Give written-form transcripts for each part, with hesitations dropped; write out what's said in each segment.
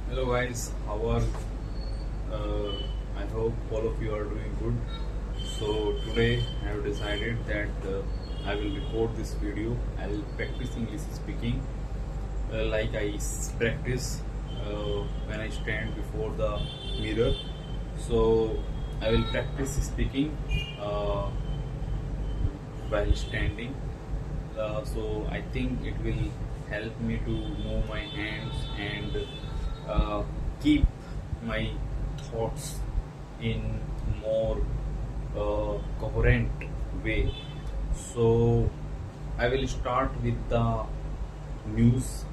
Hello guys, how are I hope all of you are doing good. So today I have decided that I will record this video. I will practice English speaking like practice when I stand before the mirror. So I will practice speaking while standing. So I think it will help me to move my hands and keep my thoughts in more coherent way. So I will start with the news.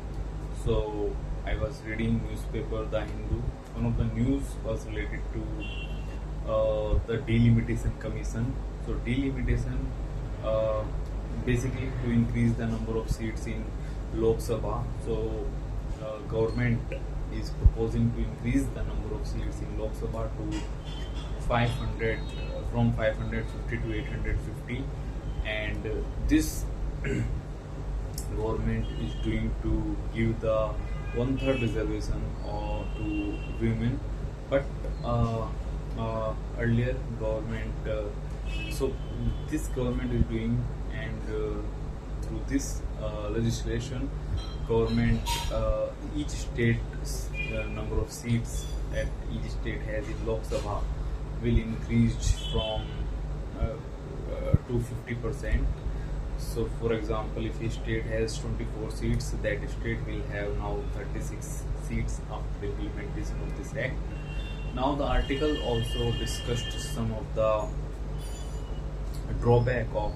So I was reading newspaper The Hindu. One of the news was related to the delimitation commission. So delimitation basically to increase the number of seats in Lok Sabha. So government is proposing to increase the number of seats in Lok Sabha to 500 from 550 to 850, and this government is doing to give the one-third reservation to women, but earlier government so this government is doing, and through this legislation government each state number of seats that each state has in Lok Sabha will increase from to 50%. So for example, if a state has 24 seats, that state will have now 36 seats after the implementation of this act. Now the article also discussed some of the drawback of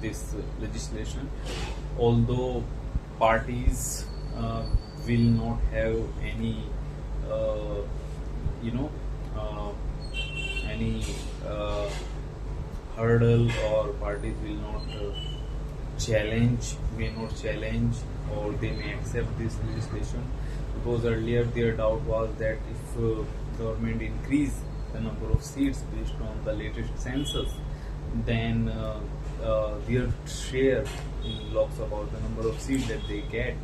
this legislation. Although parties will not have any uh, you know uh, any hurdle, or parties will not may not challenge, or they may accept this legislation, because earlier their doubt was that if government increase the number of seats based on the latest census, then their share in Lok Sabha, the number of seats that they get,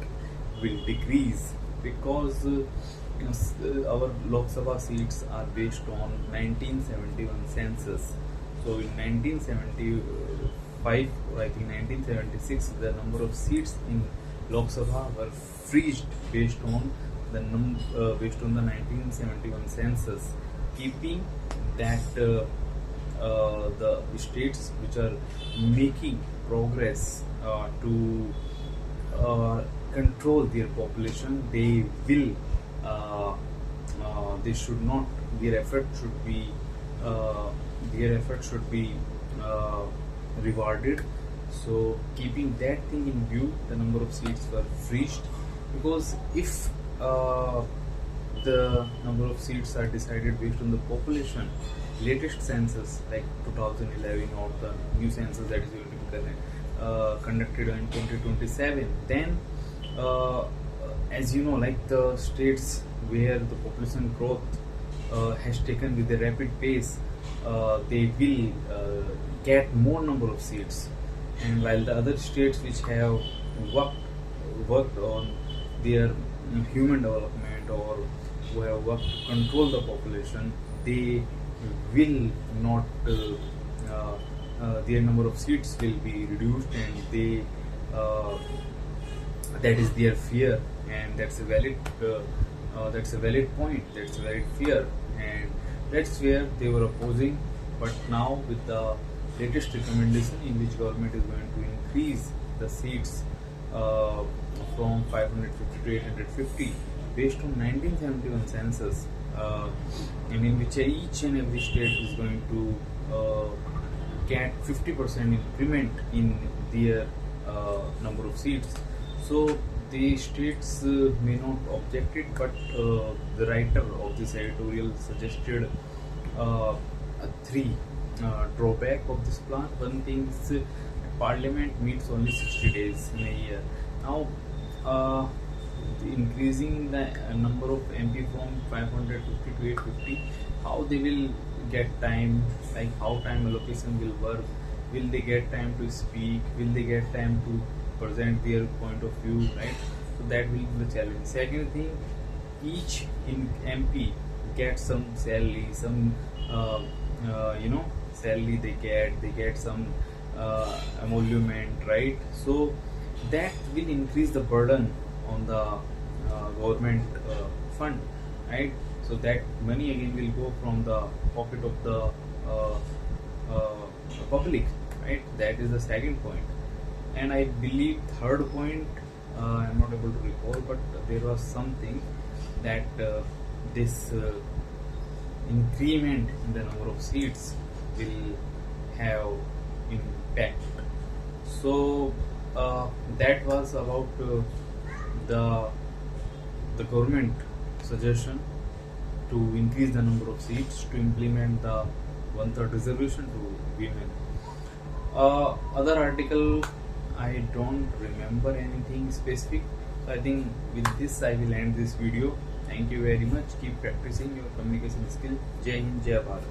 will decrease, because our Lok Sabha seats are based on 1971 census. So in 1975, or I think 1976, the number of seats in Lok Sabha were freezed based on based on the 1971 census, keeping that the states which are making progress to control their population, they will they should not, their effort should be uh, uh, rewarded. So keeping that thing in view, the number of seats were freezed, because if the number of seats are decided based on the population, latest census like 2011 or the new census that is going to be conducted in 2027, then as you know, like the states where the population growth has taken with a rapid pace, they will get more number of seats, and while the other states which have worked worked on their human development, or who have worked to control the population, they will not their number of seats will be reduced, and they that is their fear, and that's a valid point, that's a valid fear, and that's where they were opposing. But now with the latest recommendation, in which government is going to increase the seats from 550 to 850 based on 1971 census, and in which each and every state is going to get 50% increment in their number of seats. So the states may not object it, but the writer of this editorial suggested three drawback of this plan. One thing is Parliament meets only 60 days in a year. Now, increasing the number of MP from 550 to 850, how they will get time, like how time allocation will work, will they get time to speak, will they get time to present their point of view, right? So that will be the challenge. Second thing, each in MP gets some salary, some salary they get some emolument, right? So that will increase the burden on the government fund, right? So that money again will go from the pocket of the uh, uh, public, right? That is the second point. And I believe third point, I'm not able to recall, but there was something that this increment in the number of seats will have impact. So that was about the the government suggestion to increase the number of seats to implement the one-third reservation to women. Other article, I don't remember anything specific. So I think with this I will end this video. Thank you very much. Keep practicing your communication skill. Jai Hind, Jai Bharat.